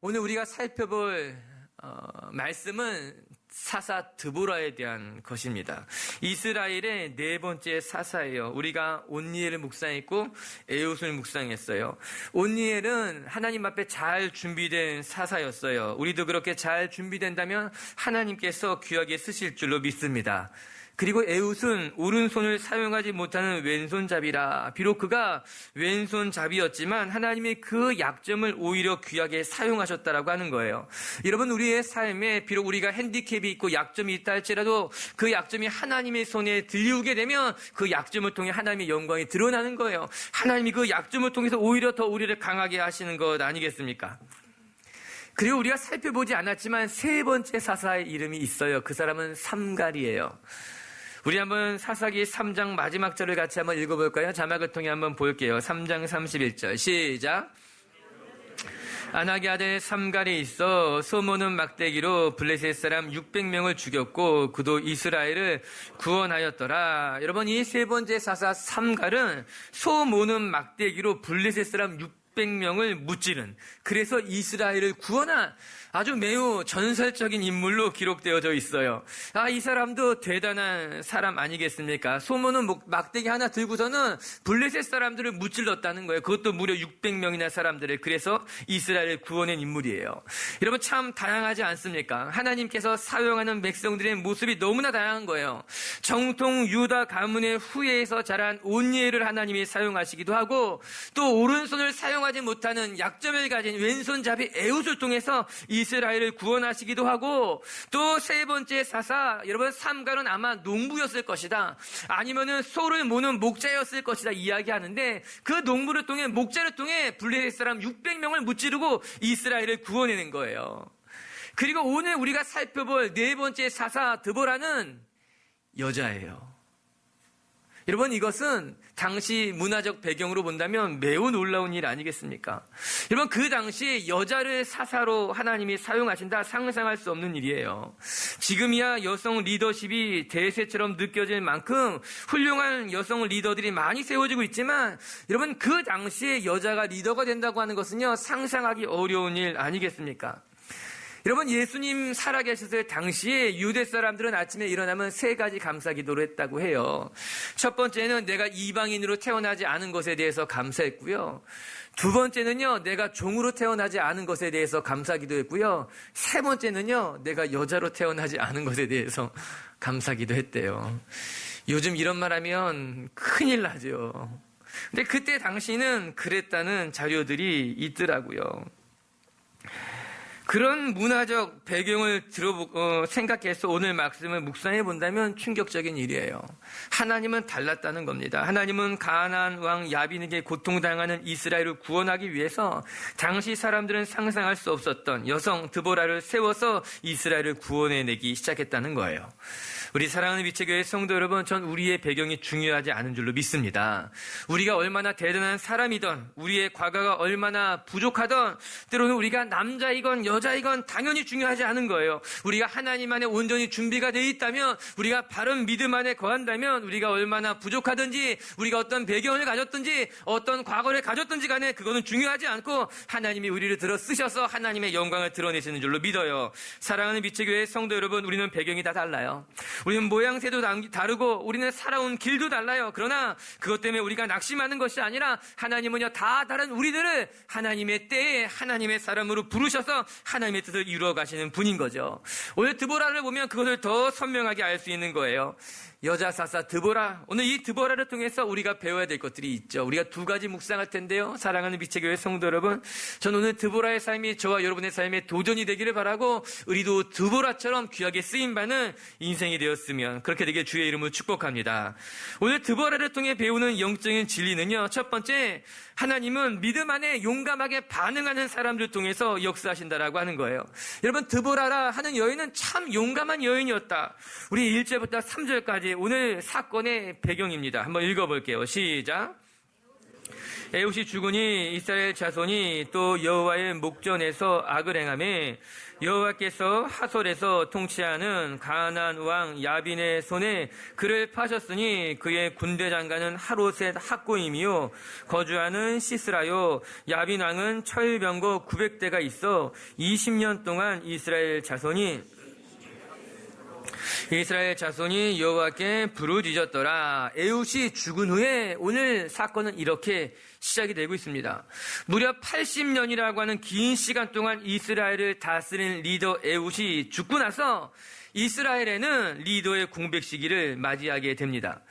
오늘 우리가 살펴볼 말씀은 사사 드보라에 대한 것입니다. 이스라엘의 네 번째 사사예요. 우리가 온니엘을 묵상했고 에웃을 묵상했어요. 온니엘은 하나님 앞에 잘 준비된 사사였어요. 우리도 그렇게 잘 준비된다면 하나님께서 귀하게 쓰실 줄로 믿습니다. 그리고 에웃은 오른손을 사용하지 못하는 왼손잡이라 비록 그가 왼손잡이였지만 하나님이 그 약점을 오히려 귀하게 사용하셨다라고 하는 거예요. 여러분, 우리의 삶에 비록 우리가 핸디캡이 있고 약점이 있다 할지라도 그 약점이 하나님의 손에 들리우게 되면 그 약점을 통해 하나님의 영광이 드러나는 거예요. 하나님이 그 약점을 통해서 오히려 더 우리를 강하게 하시는 것 아니겠습니까? 그리고 우리가 살펴보지 않았지만 세 번째 사사의 이름이 있어요. 그 사람은 삼갈이에요. 우리 한번 사사기 3장 마지막 절을 같이 한번 읽어볼까요? 자막을 통해 한번 볼게요. 3장 31절 시작. 아낙의 아들 삼갈이 있어 소모는 막대기로 블레셋 사람 600명을 죽였고 그도 이스라엘을 구원하였더라. 여러분, 이 세 번째 사사 삼갈은 소모는 막대기로 블레셋 사람 600명을 무찌른, 그래서 이스라엘을 구원한 아주 매우 전설적인 인물로 기록되어져 있어요. 이 사람도 대단한 사람 아니겠습니까? 소모는 막대기 하나 들고서는 블레셋 사람들을 무찔렀다는 거예요. 그것도 무려 600명이나 사람들을. 그래서 이스라엘을 구원한 인물이에요. 여러분, 참 다양하지 않습니까? 하나님께서 사용하는 백성들의 모습이 너무나 다양한 거예요. 정통 유다 가문의 후예에서 자란 온니엘을 하나님이 사용하시기도 하고, 또 오른손을 사용하지 못하는 약점을 가진 왼손잡이 에웃을 통해서 이스라엘을 구원하시기도 하고, 또 세 번째 사사, 여러분, 삼갈은 아마 농부였을 것이다, 아니면은 소를 모는 목자였을 것이다 이야기하는데, 그 농부를 통해, 목자를 통해 블레셋 사람 600명을 무찌르고 이스라엘을 구원해낸 거예요. 그리고 오늘 우리가 살펴볼 네 번째 사사 드보라는 여자예요. 여러분, 이것은 당시 문화적 배경으로 본다면 매우 놀라운 일 아니겠습니까? 여러분, 그 당시 여자를 사사로 하나님이 사용하신다, 상상할 수 없는 일이에요. 지금이야 여성 리더십이 대세처럼 느껴질 만큼 훌륭한 여성 리더들이 많이 세워지고 있지만, 여러분, 그 당시에 여자가 리더가 된다고 하는 것은요, 상상하기 어려운 일 아니겠습니까? 여러분, 예수님 살아계셨을 당시에 유대 사람들은 아침에 일어나면 세 가지 감사기도를 했다고 해요. 첫 번째는 내가 이방인으로 태어나지 않은 것에 대해서 감사했고요. 두 번째는요, 내가 종으로 태어나지 않은 것에 대해서 감사기도했고요. 세 번째는요, 내가 여자로 태어나지 않은 것에 대해서 감사기도했대요. 요즘 이런 말 하면 큰일 나죠. 근데 그때 당시는 그랬다는 자료들이 있더라고요. 그런 문화적 배경을 생각해서 오늘 말씀을 묵상해 본다면 충격적인 일이에요. 하나님은 달랐다는 겁니다. 하나님은 가나안 왕 야빈에게 고통당하는 이스라엘을 구원하기 위해서 당시 사람들은 상상할 수 없었던 여성 드보라를 세워서 이스라엘을 구원해내기 시작했다는 거예요. 우리 사랑하는 미체교회 성도 여러분, 전 우리의 배경이 중요하지 않은 줄로 믿습니다. 우리가 얼마나 대단한 사람이든, 우리의 과거가 얼마나 부족하든, 때로는 우리가 남자이건 여자이건 당연히 중요하지 않은 거예요. 우리가 하나님 안에 온전히 준비가 되어 있다면, 우리가 바른 믿음 안에 거한다면, 우리가 얼마나 부족하든지, 우리가 어떤 배경을 가졌든지, 어떤 과거를 가졌든지 간에 그거는 중요하지 않고 하나님이 우리를 들어 쓰셔서 하나님의 영광을 드러내시는 줄로 믿어요. 사랑하는 미체교회 성도 여러분, 우리는 배경이 다 달라요. 우리는 모양새도 다르고 우리는 살아온 길도 달라요. 그러나 그것 때문에 우리가 낙심하는 것이 아니라 하나님은요, 다 다른 우리들을 하나님의 때에 하나님의 사람으로 부르셔서 하나님의 뜻을 이루어 가시는 분인 거죠. 오늘 드보라를 보면 그것을 더 선명하게 알 수 있는 거예요. 여자 사사 드보라, 오늘 이 드보라를 통해서 우리가 배워야 될 것들이 있죠. 우리가 두 가지 묵상할 텐데요. 사랑하는 미체교회 성도 여러분, 저는 오늘 드보라의 삶이 저와 여러분의 삶에 도전이 되기를 바라고, 우리도 드보라처럼 귀하게 쓰임받는 인생이 되었으면, 그렇게 되게 주의 이름으로 축복합니다. 오늘 드보라를 통해 배우는 영적인 진리는요, 첫 번째, 하나님은 믿음 안에 용감하게 반응하는 사람들 통해서 역사하신다라고 하는 거예요. 여러분, 드보라라 하는 여인은 참 용감한 여인이었다. 우리 1절부터 3절까지 오늘 사건의 배경입니다. 한번 읽어볼게요. 시작. 에웃이 죽으니 이스라엘 자손이 또 여호와의 목전에서 악을 행하며 여호와께서 하솔에서 통치하는 가나안 왕 야빈의 손에 그를 파셨으니 그의 군대 장관은 하롯의 학고임이요 거주하는 시스라요. 야빈 왕은 철병거 900대가 있어 20년 동안 이스라엘 자손이 여호와께 부르짖었더라. 에웃이 죽은 후에 오늘 사건은 이렇게 시작이 되고 있습니다. 무려 80년이라고 하는 긴 시간 동안 이스라엘을 다스린 리더 에웃이 죽고 나서 이스라엘에는 리더의 공백 시기를 맞이하게 됩니다.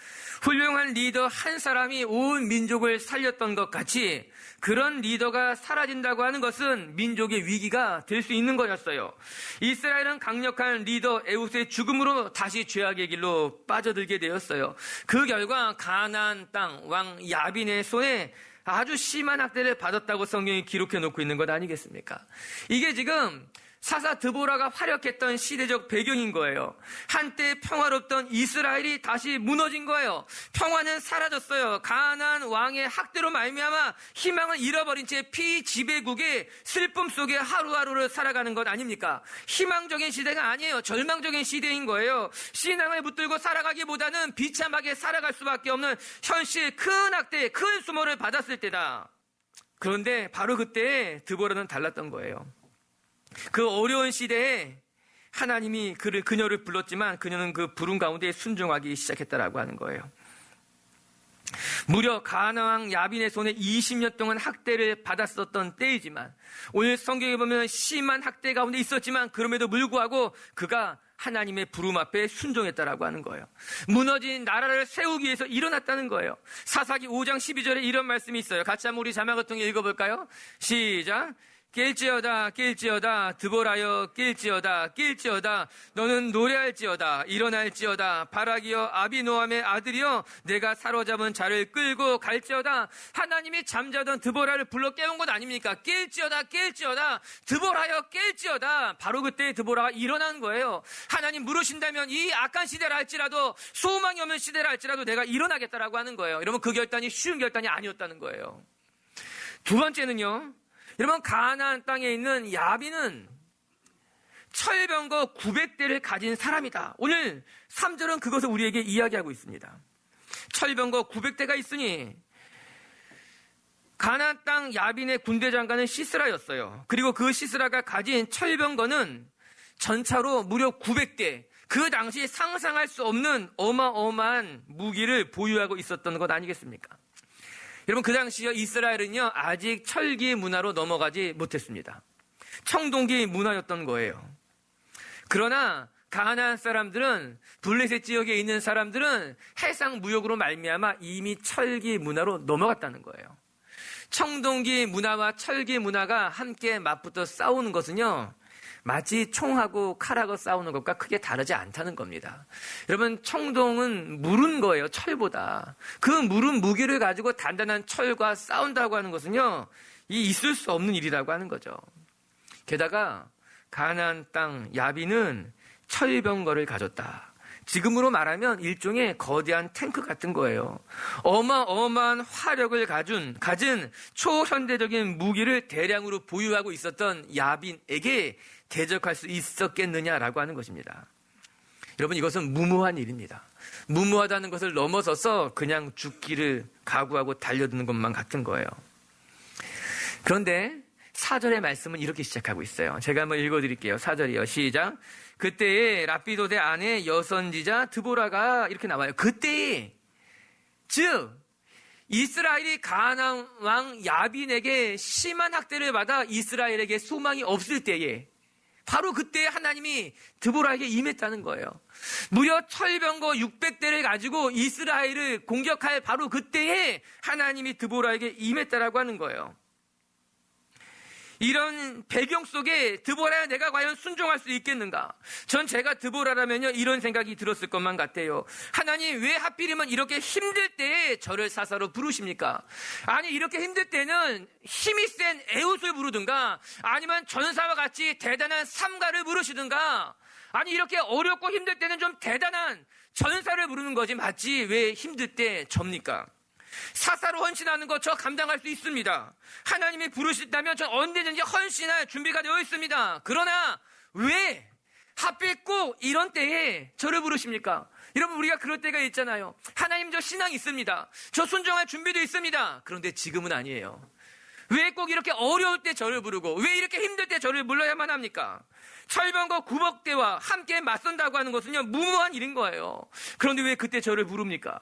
훌륭한 리더 한 사람이 온 민족을 살렸던 것 같이 그런 리더가 사라진다고 하는 것은 민족의 위기가 될 수 있는 거였어요. 이스라엘은 강력한 리더 에웃의 죽음으로 다시 죄악의 길로 빠져들게 되었어요. 그 결과 가나안 땅 왕 야빈의 손에 아주 심한 학대를 받았다고 성경이 기록해 놓고 있는 것 아니겠습니까? 이게 지금 사사 드보라가 활약했던 시대적 배경인 거예요. 한때 평화롭던 이스라엘이 다시 무너진 거예요. 평화는 사라졌어요. 가나안 왕의 학대로 말미암아 희망을 잃어버린 채 피지배국의 슬픔 속에 하루하루를 살아가는 것 아닙니까? 희망적인 시대가 아니에요. 절망적인 시대인 거예요. 신앙을 붙들고 살아가기보다는 비참하게 살아갈 수밖에 없는 현실, 큰 학대, 큰 수모를 받았을 때다. 그런데 바로 그때 드보라는 달랐던 거예요. 그 어려운 시대에 하나님이 그녀를 불렀지만 그녀는 그 부름 가운데 순종하기 시작했다라고 하는 거예요. 무려 가나안 야빈의 손에 20년 동안 학대를 받았었던 때이지만 오늘 성경에 보면 심한 학대 가운데 있었지만 그럼에도 불구하고 그가 하나님의 부름 앞에 순종했다라고 하는 거예요. 무너진 나라를 세우기 위해서 일어났다는 거예요. 사사기 5장 12절에 이런 말씀이 있어요. 같이 한번 우리 자막을 통해 읽어볼까요? 시작. 낄지어다 드보라여 낄지어다 너는 노래할지어다 일어날지어다 바라기여 아비노함의 아들이여 내가 사로잡은 자를 끌고 갈지어다. 하나님이 잠자던 드보라를 불러 깨운 것 아닙니까? 낄지어다 드보라여 낄지어다. 바로 그때 드보라가 일어난 거예요. 하나님 물으신다면 이 악한 시대를 할지라도 소망이 없는 시대를 할지라도 내가 일어나겠다라고 하는 거예요. 여러분 그 결단이 쉬운 결단이 아니었다는 거예요. 두 번째는요, 여러분 가나안 땅에 있는 야빈은 철병거 900대를 가진 사람이다. 오늘 3절은 그것을 우리에게 이야기하고 있습니다. 철병거 900대가 있으니 가나안 땅 야빈의 군대 장관은 시스라였어요. 그리고 그 시스라가 가진 철병거는 전차로 무려 900대, 그 당시 상상할 수 없는 어마어마한 무기를 보유하고 있었던 것 아니겠습니까? 여러분 그 당시에 이스라엘은요 아직 철기 문화로 넘어가지 못했습니다. 청동기 문화였던 거예요. 그러나 가나안 사람들은, 블레셋 지역에 있는 사람들은 해상 무역으로 말미암아 이미 철기 문화로 넘어갔다는 거예요. 청동기 문화와 철기 문화가 함께 맞붙어 싸우는 것은요 마치 총하고 칼하고 싸우는 것과 크게 다르지 않다는 겁니다. 여러분 청동은 무른 거예요. 철보다. 그 무른 무기를 가지고 단단한 철과 싸운다고 하는 것은요 있을 수 없는 일이라고 하는 거죠. 게다가 가나안 땅 야빈은 철병거를 가졌다. 지금으로 말하면 일종의 거대한 탱크 같은 거예요. 어마어마한 화력을 가진 초현대적인 무기를 대량으로 보유하고 있었던 야빈에게 대적할 수 있었겠느냐라고 하는 것입니다. 여러분 이것은 무모한 일입니다. 무모하다는 것을 넘어서서 그냥 죽기를 각오하고 달려드는 것만 같은 거예요. 그런데 4절의 말씀은 이렇게 시작하고 있어요. 제가 한번 읽어드릴게요. 4절이요. 시작. 그때에 라피도의 아내 여선지자 드보라가 이렇게 나와요. 그때에, 즉 이스라엘이 가나안 왕 야빈에게 심한 학대를 받아 이스라엘에게 소망이 없을 때에 바로 그때 하나님이 드보라에게 임했다는 거예요. 무려 철병거 600대를 가지고 이스라엘을 공격할 바로 그때에 하나님이 드보라에게 임했다라고 하는 거예요. 이런 배경 속에 드보라야 내가 과연 순종할 수 있겠는가? 전 제가 드보라라면요 이런 생각이 들었을 것만 같아요. 하나님 왜 하필이면 이렇게 힘들 때에 저를 사사로 부르십니까? 아니 이렇게 힘들 때는 힘이 센 에웃을 부르든가 아니면 전사와 같이 대단한 삼가를 부르시든가 아니 이렇게 어렵고 힘들 때는 좀 대단한 전사를 부르는 거지 맞지 왜 힘들 때 접니까? 사사로 헌신하는 거 저 감당할 수 있습니다. 하나님이 부르신다면 저 언제든지 헌신할 준비가 되어 있습니다. 그러나 왜 하필 꼭 이런 때에 저를 부르십니까? 여러분, 우리가 그럴 때가 있잖아요. 하나님, 저 신앙 있습니다. 저 순종할 준비도 있습니다. 그런데 지금은 아니에요. 왜 꼭 이렇게 어려울 때 저를 부르고 왜 이렇게 힘들 때 저를 불러야만 합니까? 철병과 구벅대와 함께 맞선다고 하는 것은요, 무모한 일인 거예요. 그런데 왜 그때 저를 부릅니까?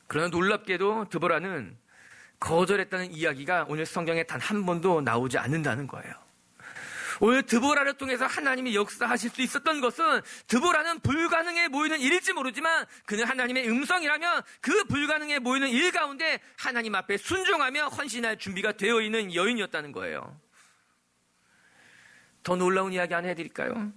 그러나 놀랍게도 드보라는 거절했다는 이야기가 오늘 성경에 단 한 번도 나오지 않는다는 거예요. 오늘 드보라를 통해서 하나님이 역사하실 수 있었던 것은 드보라는 불가능해 보이는 일일지 모르지만 그는 하나님의 음성이라면 그 불가능해 보이는 일 가운데 하나님 앞에 순종하며 헌신할 준비가 되어 있는 여인이었다는 거예요. 더 놀라운 이야기 하나 해드릴까요?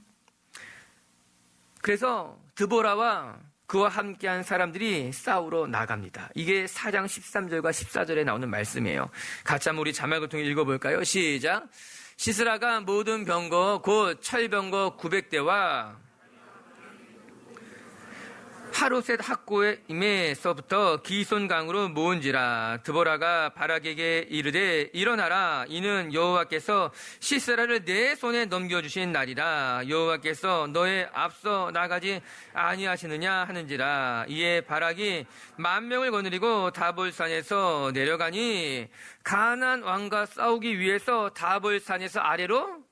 그래서 드보라와 그와 함께한 사람들이 싸우러 나갑니다. 이게 4장 13절과 14절에 나오는 말씀이에요. 같이 한번 우리 자막을 통해 읽어볼까요? 시작. 시스라가 모든 병거 곧 철병거 900대와 하루셋 학고임에서부터 기손강으로 모은지라. 드보라가 바락에게 이르되 일어나라, 이는 여호와께서 시스라를 내 손에 넘겨주신 날이라. 여호와께서 너의 앞서 나가지 아니하시느냐 하는지라. 이에 바락이 10,000명을 거느리고 다볼산에서 내려가니 가나안 왕과 싸우기 위해서 다볼산에서 아래로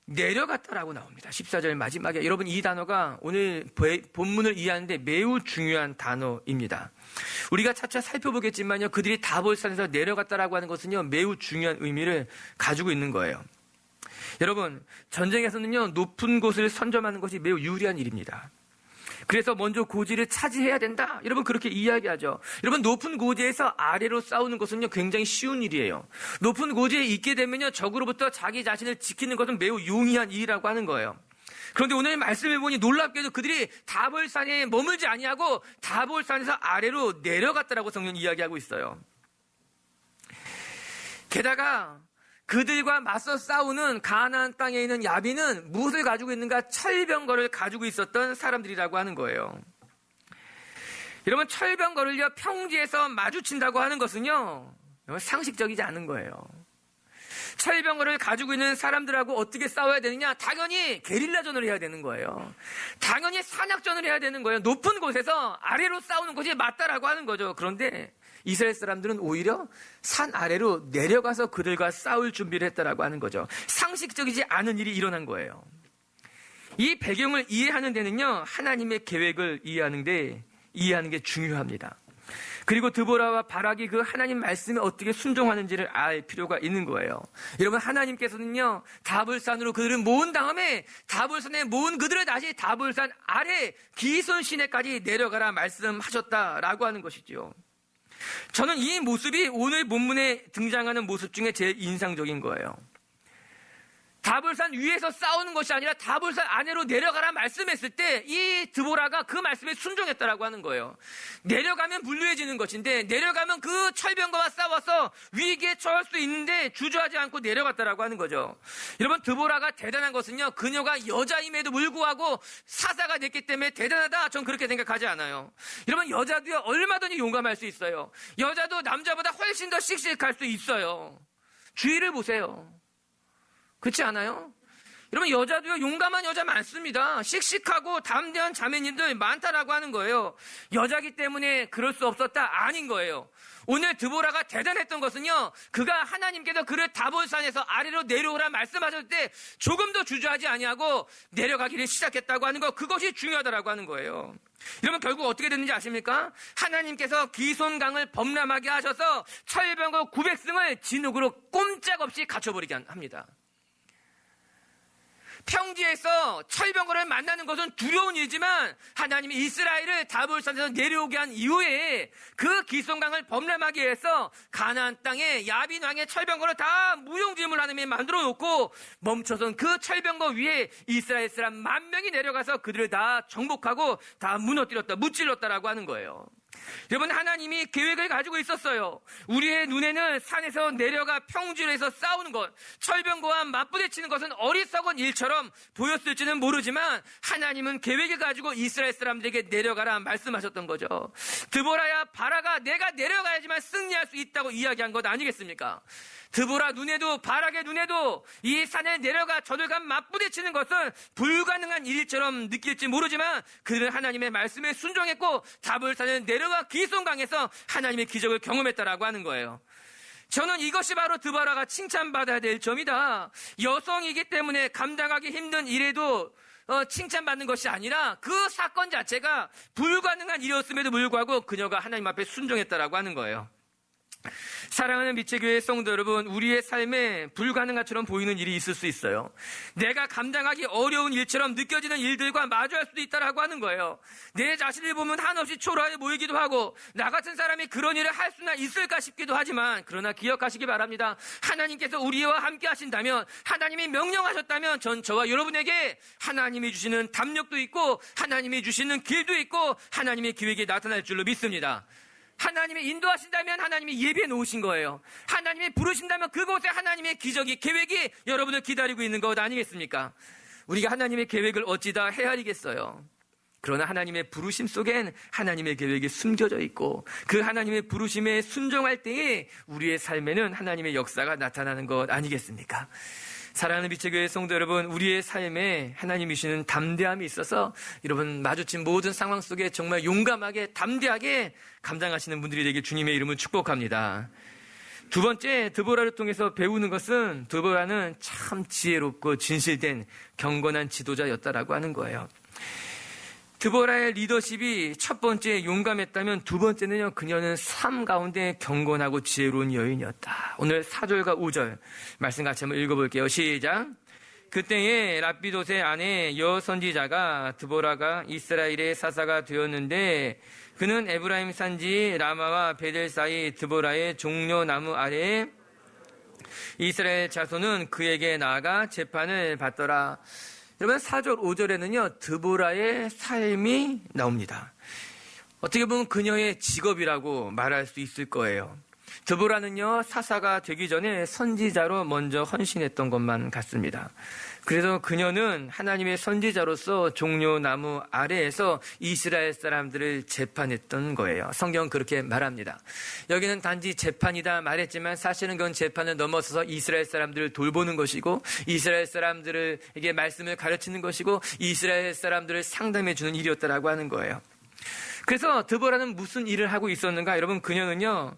내려갔다라고 나옵니다. 14절 마지막에. 여러분, 이 단어가 오늘 본문을 이해하는데 매우 중요한 단어입니다. 우리가 차차 살펴보겠지만요, 그들이 다볼산에서 내려갔다라고 하는 것은요, 매우 중요한 의미를 가지고 있는 거예요. 여러분, 전쟁에서는요, 높은 곳을 선점하는 것이 매우 유리한 일입니다. 그래서 먼저 고지를 차지해야 된다, 여러분 그렇게 이야기하죠. 여러분, 높은 고지에서 아래로 싸우는 것은요 굉장히 쉬운 일이에요. 높은 고지에 있게 되면요 적으로부터 자기 자신을 지키는 것은 매우 용이한 일이라고 하는 거예요. 그런데 오늘 말씀을 보니 놀랍게도 그들이 다볼산에 머물지 아니하고 다볼산에서 아래로 내려갔다라고 성경은 이야기하고 있어요. 게다가 그들과 맞서 싸우는 가나안 땅에 있는 야빈은 무엇을 가지고 있는가? 철병거를 가지고 있었던 사람들이라고 하는 거예요. 여러분, 철병거를요 평지에서 마주친다고 하는 것은요 상식적이지 않은 거예요. 철병거를 가지고 있는 사람들하고 어떻게 싸워야 되느냐? 당연히 게릴라전을 해야 되는 거예요. 당연히 산악전을 해야 되는 거예요. 높은 곳에서 아래로 싸우는 것이 맞다라고 하는 거죠. 그런데 이스라엘 사람들은 오히려 산 아래로 내려가서 그들과 싸울 준비를 했다라고 하는 거죠. 상식적이지 않은 일이 일어난 거예요. 이 배경을 이해하는 데는요, 하나님의 계획을 이해하는 게 중요합니다. 그리고 드보라와 바락이 그 하나님 말씀에 어떻게 순종하는지를 알 필요가 있는 거예요. 여러분, 하나님께서는요 다볼산으로 그들을 모은 다음에 다볼산에 모은 그들을 다시 다볼산 아래 기손 시내까지 내려가라 말씀하셨다라고 하는 것이죠. 저는 이 모습이 오늘 본문에 등장하는 모습 중에 제일 인상적인 거예요. 다볼산 위에서 싸우는 것이 아니라 다볼산 아래로 내려가라 말씀했을 때 이 드보라가 그 말씀에 순종했다라고 하는 거예요. 내려가면 불리해지는 것인데 내려가면 그 철병거와 싸워서 위기에 처할 수 있는데 주저하지 않고 내려갔다라고 하는 거죠. 여러분, 드보라가 대단한 것은요, 그녀가 여자임에도 불구하고 사사가 됐기 때문에 대단하다, 전 그렇게 생각하지 않아요. 여러분, 여자도요 얼마든지 용감할 수 있어요. 여자도 남자보다 훨씬 더 씩씩할 수 있어요. 주위를 보세요. 그렇지 않아요? 여러분, 여자도요 용감한 여자 많습니다. 씩씩하고 담대한 자매님들 많다라고 하는 거예요. 여자기 때문에 그럴 수 없었다? 아닌 거예요. 오늘 드보라가 대단했던 것은요, 그가 하나님께서 그를 다볼산에서 아래로 내려오라 말씀하셨을 때 조금도 주저하지 아니하고 내려가기를 시작했다고 하는 것, 그것이 중요하다라고 하는 거예요. 여러분, 결국 어떻게 됐는지 아십니까? 하나님께서 기손강을 범람하게 하셔서 철병거 900승을 진흙으로 꼼짝없이 갖춰버리게 합니다. 평지에서 철병거를 만나는 것은 두려운 일이지만 하나님이 이스라엘을 다볼산에서 내려오게 한 이후에 그 기손강을 범람하기 위해서 가나안 땅에 야빈 왕의 철병거를 다 무용지물 하나님이 만들어 놓고 멈춰선 그 철병거 위에 이스라엘 사람 10,000명이 내려가서 그들을 다 정복하고 다 무너뜨렸다, 무찔렀다라고 하는 거예요. 여러분, 하나님이 계획을 가지고 있었어요. 우리의 눈에는 산에서 내려가 평지에서 싸우는 것, 철병거와 맞부딪히는 것은 어리석은 일처럼 보였을지는 모르지만 하나님은 계획을 가지고 이스라엘 사람들에게 내려가라 말씀하셨던 거죠. 드보라야, 바라가 내가 내려가야지만 승리할 수 있다고 이야기한 것 아니겠습니까? 드보라 눈에도, 바락의 눈에도 이 산에 내려가 저들과 맞부딪히는 것은 불가능한 일처럼 느낄지 모르지만 그들은 하나님의 말씀에 순종했고 다볼산에 내려가 기손강에서 하나님의 기적을 경험했다라고 하는 거예요. 저는 이것이 바로 드보라가 칭찬받아야 될 점이다. 여성이기 때문에 감당하기 힘든 일에도 칭찬받는 것이 아니라 그 사건 자체가 불가능한 일이었음에도 불구하고 그녀가 하나님 앞에 순종했다라고 하는 거예요. 사랑하는 미체교회 성도 여러분, 우리의 삶에 불가능한 것처럼 보이는 일이 있을 수 있어요. 내가 감당하기 어려운 일처럼 느껴지는 일들과 마주할 수도 있다라고 하는 거예요. 내 자신을 보면 한없이 초라해 보이기도 하고 나 같은 사람이 그런 일을 할 수나 있을까 싶기도 하지만 그러나 기억하시기 바랍니다. 하나님께서 우리와 함께 하신다면, 하나님이 명령하셨다면 전 저와 여러분에게 하나님이 주시는 담력도 있고 하나님이 주시는 길도 있고 하나님의 기획이 나타날 줄로 믿습니다. 하나님이 인도하신다면 하나님이 예비해 놓으신 거예요. 하나님이 부르신다면 그곳에 하나님의 기적이, 계획이 여러분을 기다리고 있는 것 아니겠습니까? 우리가 하나님의 계획을 어찌다 헤아리겠어요. 그러나 하나님의 부르심 속엔 하나님의 계획이 숨겨져 있고 그 하나님의 부르심에 순종할 때에 우리의 삶에는 하나님의 역사가 나타나는 것 아니겠습니까? 사랑하는 미체교회 성도 여러분, 우리의 삶에 하나님이 주시는 담대함이 있어서 여러분 마주친 모든 상황 속에 정말 용감하게 담대하게 감당하시는 분들이 되길 주님의 이름을 축복합니다. 두 번째, 드보라를 통해서 배우는 것은 드보라는 참 지혜롭고 진실된 경건한 지도자였다라고 하는 거예요. 드보라의 리더십이 첫 번째 용감했다면 두 번째는요, 그녀는 삶 가운데 경건하고 지혜로운 여인이었다. 오늘 4절과 5절 말씀 같이 한번 읽어볼게요. 시작. 그때에 랍비돗의 아내 여선지자가 드보라가 이스라엘의 사사가 되었는데 그는 에브라임 산지 라마와 베델 사이 드보라의 종려나무 아래에 이스라엘 자손은 그에게 나아가 재판을 받더라. 여러분, 4절, 5절에는요, 드보라의 삶이 나옵니다. 어떻게 보면 그녀의 직업이라고 말할 수 있을 거예요. 드보라는요, 사사가 되기 전에 선지자로 먼저 헌신했던 것만 같습니다. 그래서 그녀는 하나님의 선지자로서 종려나무 아래에서 이스라엘 사람들을 재판했던 거예요. 성경은 그렇게 말합니다. 여기는 단지 재판이다 말했지만 사실은 그건 재판을 넘어서서 이스라엘 사람들을 돌보는 것이고 이스라엘 사람들에게 말씀을 가르치는 것이고 이스라엘 사람들을 상담해 주는 일이었다라고 하는 거예요. 그래서 드보라는 무슨 일을 하고 있었는가? 여러분, 그녀는요,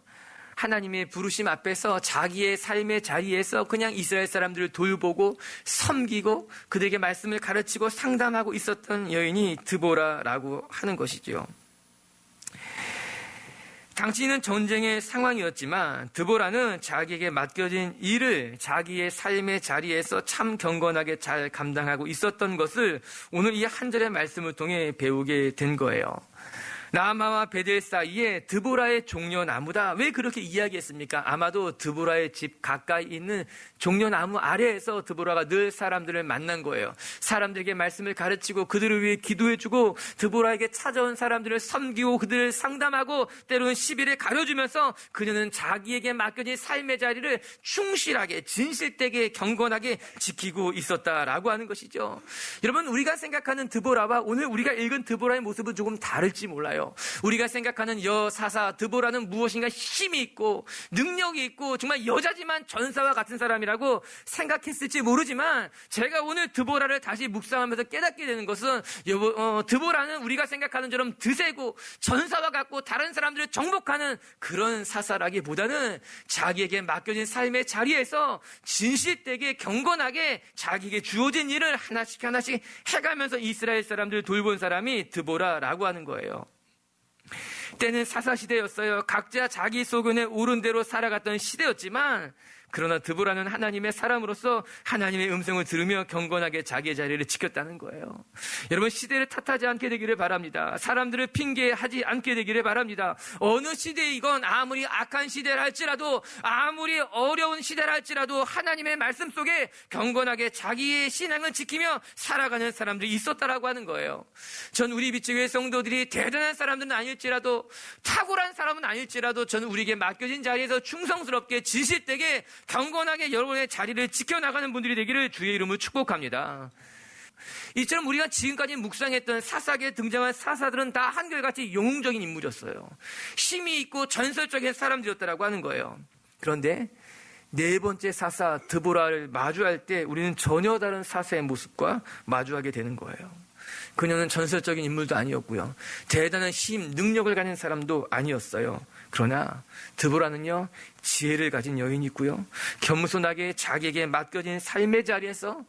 하나님의 부르심 앞에서 자기의 삶의 자리에서 그냥 이스라엘 사람들을 돌보고 섬기고 그들에게 말씀을 가르치고 상담하고 있었던 여인이 드보라라고 하는 것이죠. 당시는 전쟁의 상황이었지만 드보라는 자기에게 맡겨진 일을 자기의 삶의 자리에서 참 경건하게 잘 감당하고 있었던 것을 오늘 이 한 절의 말씀을 통해 배우게 된 거예요. 라마와 베델 사이에 드보라의 종려나무다. 왜 그렇게 이야기했습니까? 아마도 드보라의 집 가까이 있는 종려나무 아래에서 드보라가 늘 사람들을 만난 거예요. 사람들에게 말씀을 가르치고 그들을 위해 기도해주고 드보라에게 찾아온 사람들을 섬기고 그들을 상담하고 때로는 시비를 가려주면서 그녀는 자기에게 맡겨진 삶의 자리를 충실하게 진실되게 경건하게 지키고 있었다라고 하는 것이죠. 여러분, 우리가 생각하는 드보라와 오늘 우리가 읽은 드보라의 모습은 조금 다를지 몰라요. 우리가 생각하는 여사사 드보라는 무엇인가 힘이 있고 능력이 있고 정말 여자지만 전사와 같은 사람이라고 생각했을지 모르지만 제가 오늘 드보라를 다시 묵상하면서 깨닫게 되는 것은 드보라는 우리가 생각하는 처럼 드세고 전사와 같고 다른 사람들을 정복하는 그런 사사라기보다는 자기에게 맡겨진 삶의 자리에서 진실되게 경건하게 자기에게 주어진 일을 하나씩 하나씩 해가면서 이스라엘 사람들을 돌본 사람이 드보라라고 하는 거예요. 때는 사사시대였어요. 각자 자기 소견에 옳은 대로 살아갔던 시대였지만 그러나 드보라는 하나님의 사람으로서 하나님의 음성을 들으며 경건하게 자기의 자리를 지켰다는 거예요. 여러분, 시대를 탓하지 않게 되기를 바랍니다. 사람들을 핑계하지 않게 되기를 바랍니다. 어느 시대이건 아무리 악한 시대라 할지라도 아무리 어려운 시대라 할지라도 하나님의 말씀 속에 경건하게 자기의 신앙을 지키며 살아가는 사람들이 있었다라고 하는 거예요. 전 우리 미치교회 성도들이 대단한 사람들은 아닐지라도 아닐지라도, 탁월한 사람은 아닐지라도 저는 우리에게 맡겨진 자리에서 충성스럽게 진실되게 경건하게 여러분의 자리를 지켜나가는 분들이 되기를 주의 이름으로 축복합니다. 이처럼 우리가 지금까지 묵상했던 사사기에 등장한 사사들은 다 한결같이 영웅적인 인물이었어요. 힘이 있고 전설적인 사람들이었다라고 하는 거예요. 그런데 네 번째 사사 드보라를 마주할 때 우리는 전혀 다른 사사의 모습과 마주하게 되는 거예요. 그녀는 전설적인 인물도 아니었고요. 대단한 힘, 능력을 가진 사람도 아니었어요. 그러나 드보라는요, 지혜를 가진 여인이고요. 겸손하게 자기에게 맡겨진 삶의 자리에서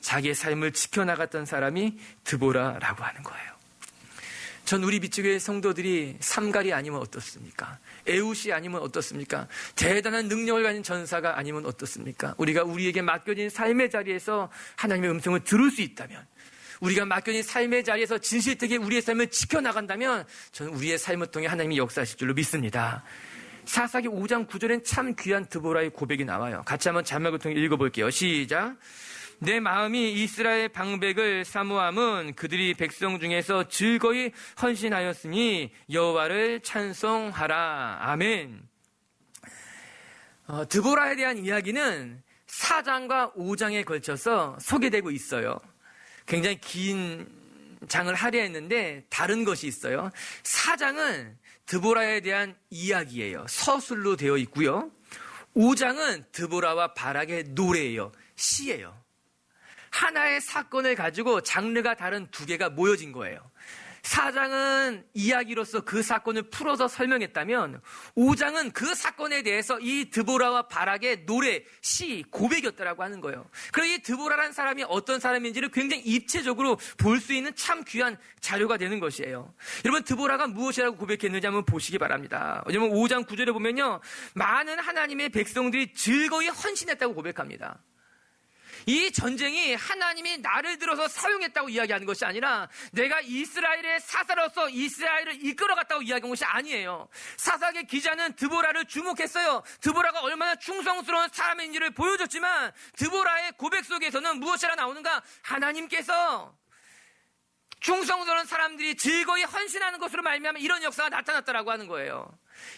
자기의 삶을 지켜나갔던 사람이 드보라라고 하는 거예요. 전 우리 비추교회 성도들이 삼갈이 아니면 어떻습니까? 에웃이 아니면 어떻습니까? 대단한 능력을 가진 전사가 아니면 어떻습니까? 우리가 우리에게 맡겨진 삶의 자리에서 하나님의 음성을 들을 수 있다면, 우리가 맡겨진 삶의 자리에서 진실되게 우리의 삶을 지켜나간다면 저는 우리의 삶을 통해 하나님이 역사하실 줄로 믿습니다. 사사기 5장 9절엔 참 귀한 드보라의 고백이 나와요. 같이 한번 자막을 통해 읽어볼게요. 시작. 내 마음이 이스라엘 방백을 사모함은 그들이 백성 중에서 즐거이 헌신하였으니 여호와를 찬송하라. 아멘. 드보라에 대한 이야기는 4장과 5장에 걸쳐서 소개되고 있어요. 굉장히 긴 장을 하려 했는데 다른 것이 있어요. 4장은 드보라에 대한 이야기예요. 서술로 되어 있고요. 5장은 드보라와 바락의 노래예요. 시예요. 하나의 사건을 가지고 장르가 다른 두 개가 모여진 거예요. 4장은 이야기로서 그 사건을 풀어서 설명했다면 5장은 그 사건에 대해서 이 드보라와 바락의 노래, 시, 고백이었다라고 하는 거예요. 그래서 이 드보라라는 사람이 어떤 사람인지를 굉장히 입체적으로 볼 수 있는 참 귀한 자료가 되는 것이에요. 여러분, 드보라가 무엇이라고 고백했는지 한번 보시기 바랍니다. 왜냐면 5장 9절에 보면요, 많은 하나님의 백성들이 즐거이 헌신했다고 고백합니다. 이 전쟁이 하나님이 나를 들어서 사용했다고 이야기하는 것이 아니라 내가 이스라엘의 사사로서 이스라엘을 이끌어갔다고 이야기한 것이 아니에요. 사사기 기자는 드보라를 주목했어요. 드보라가 얼마나 충성스러운 사람인지를 보여줬지만 드보라의 고백 속에서는 무엇이라 나오는가? 하나님께서 충성스러운 사람들이 즐거이 헌신하는 것으로 말미암아 이런 역사가 나타났다라고 하는 거예요.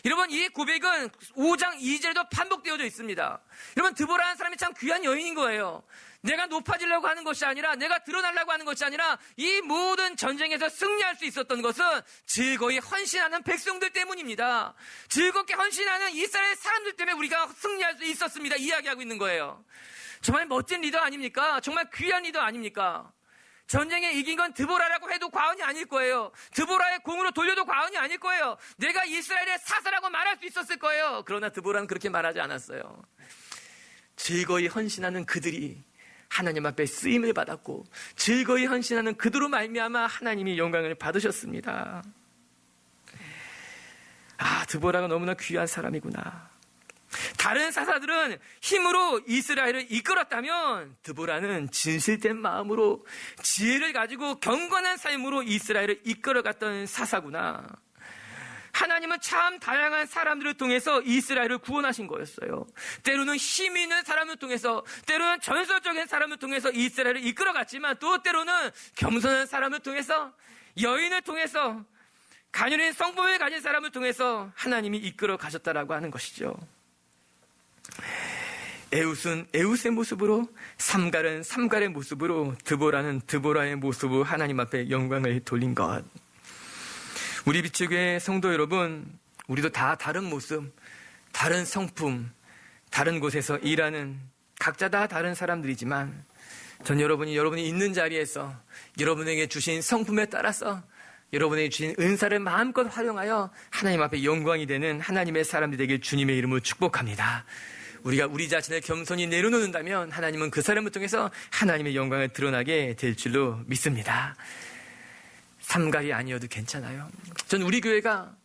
여러분, 이 고백은 5장 2절에도 반복되어져 있습니다. 여러분, 드보라는 사람이 참 귀한 여인인 거예요. 내가 높아지려고 하는 것이 아니라, 내가 드러나려고 하는 것이 아니라, 이 모든 전쟁에서 승리할 수 있었던 것은 즐거이 헌신하는 백성들 때문입니다. 즐겁게 헌신하는 이스라엘 사람들 때문에 우리가 승리할 수 있었습니다. 이야기하고 있는 거예요. 정말 멋진 리더 아닙니까? 정말 귀한 리더 아닙니까? 전쟁에 이긴 건 드보라라고 해도 과언이 아닐 거예요. 드보라의 공으로 돌려도 과언이 아닐 거예요. 내가 이스라엘의 사사라고 말할 수 있었을 거예요. 그러나 드보라는 그렇게 말하지 않았어요. 즐거이 헌신하는 그들이 하나님 앞에 쓰임을 받았고, 즐거이 헌신하는 그들로 말미암아 하나님이 영광을 받으셨습니다. 아, 드보라가 너무나 귀한 사람이구나. 다른 사사들은 힘으로 이스라엘을 이끌었다면 드보라는 진실된 마음으로 지혜를 가지고 경건한 삶으로 이스라엘을 이끌어갔던 사사구나. 하나님은 참 다양한 사람들을 통해서 이스라엘을 구원하신 거였어요. 때로는 힘 있는 사람을 통해서, 때로는 전설적인 사람을 통해서 이스라엘을 이끌어갔지만 또 때로는 겸손한 사람을 통해서, 여인을 통해서, 가녀린 성품을 가진 사람을 통해서 하나님이 이끌어 가셨다라고 하는 것이죠. 에웃은 에웃의 모습으로, 삼갈은 삼갈의 모습으로, 드보라는 드보라의 모습으로 하나님 앞에 영광을 돌린 것. 우리 비추교회 성도 여러분, 우리도 다 다른 모습, 다른 성품, 다른 곳에서 일하는 각자 다 다른 사람들이지만 전 여러분이 있는 자리에서 여러분에게 주신 성품에 따라서 여러분에게 주신 은사를 마음껏 활용하여 하나님 앞에 영광이 되는 하나님의 사람들이 되길 주님의 이름으로 축복합니다. 우리가 우리 자신을 겸손히 내려놓는다면 하나님은 그 사람을 통해서 하나님의 영광을 드러나게 될 줄로 믿습니다. 삼갈이 아니어도 괜찮아요. 전 우리 교회가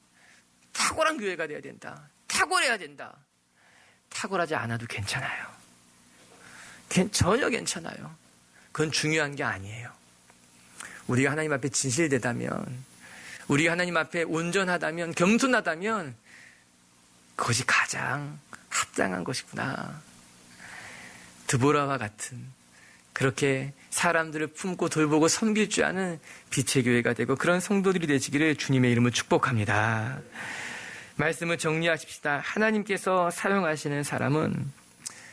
탁월한 교회가 돼야 된다. 탁월해야 된다. 탁월하지 않아도 괜찮아요. 전혀 괜찮아요. 그건 중요한 게 아니에요. 우리가 하나님 앞에 진실되다면, 우리가 하나님 앞에 온전하다면, 겸손하다면 그것이 가장 합당한 것이구나. 드보라와 같은 그렇게 사람들을 품고 돌보고 섬길 줄 아는 빛의 교회가 되고 그런 성도들이 되시기를 주님의 이름으로 축복합니다. 말씀을 정리하십시다. 하나님께서 사용하시는 사람은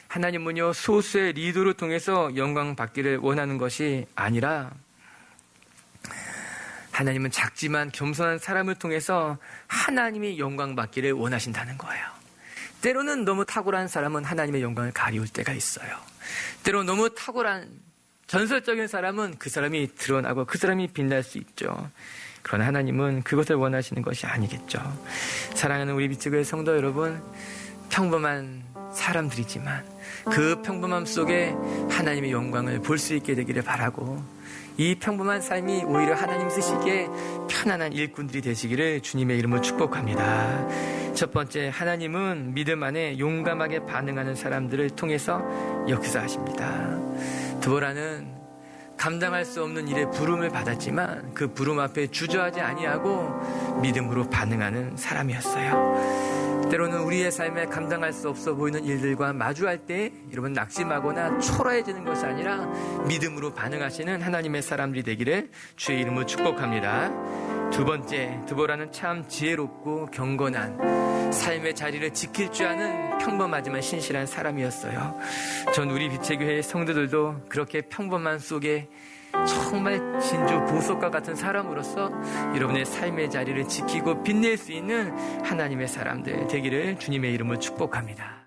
하나님은요 소수의 리더를 통해서 영광 받기를 원하는 것이 아니라 하나님은 작지만 겸손한 사람을 통해서 하나님이 영광 받기를 원하신다는 거예요. 때로는 너무 탁월한 사람은 하나님의 영광을 가리울 때가 있어요. 때로 너무 탁월한 전설적인 사람은 그 사람이 드러나고 그 사람이 빛날 수 있죠. 그러나 하나님은 그것을 원하시는 것이 아니겠죠. 사랑하는 우리 빛의 성도 여러분, 평범한 사람들이지만 그 평범함 속에 하나님의 영광을 볼 수 있게 되기를 바라고 이 평범한 삶이 오히려 하나님 쓰시기에 편안한 일꾼들이 되시기를 주님의 이름으로 축복합니다. 첫 번째, 하나님은 믿음 안에 용감하게 반응하는 사람들을 통해서 역사하십니다. 드보라는 감당할 수 없는 일에 부름을 받았지만 그 부름 앞에 주저하지 아니하고 믿음으로 반응하는 사람이었어요. 때로는 우리의 삶에 감당할 수 없어 보이는 일들과 마주할 때 여러분 낙심하거나 초라해지는 것이 아니라 믿음으로 반응하시는 하나님의 사람들이 되기를 주의 이름으로 축복합니다. 두 번째, 드보라는 참 지혜롭고 경건한 삶의 자리를 지킬 줄 아는 평범하지만 신실한 사람이었어요. 전 우리 빛의 교회 성도들도 그렇게 평범한 속에 정말 진주 보석과 같은 사람으로서 여러분의 삶의 자리를 지키고 빛낼 수 있는 하나님의 사람들 되기를 주님의 이름으로 축복합니다.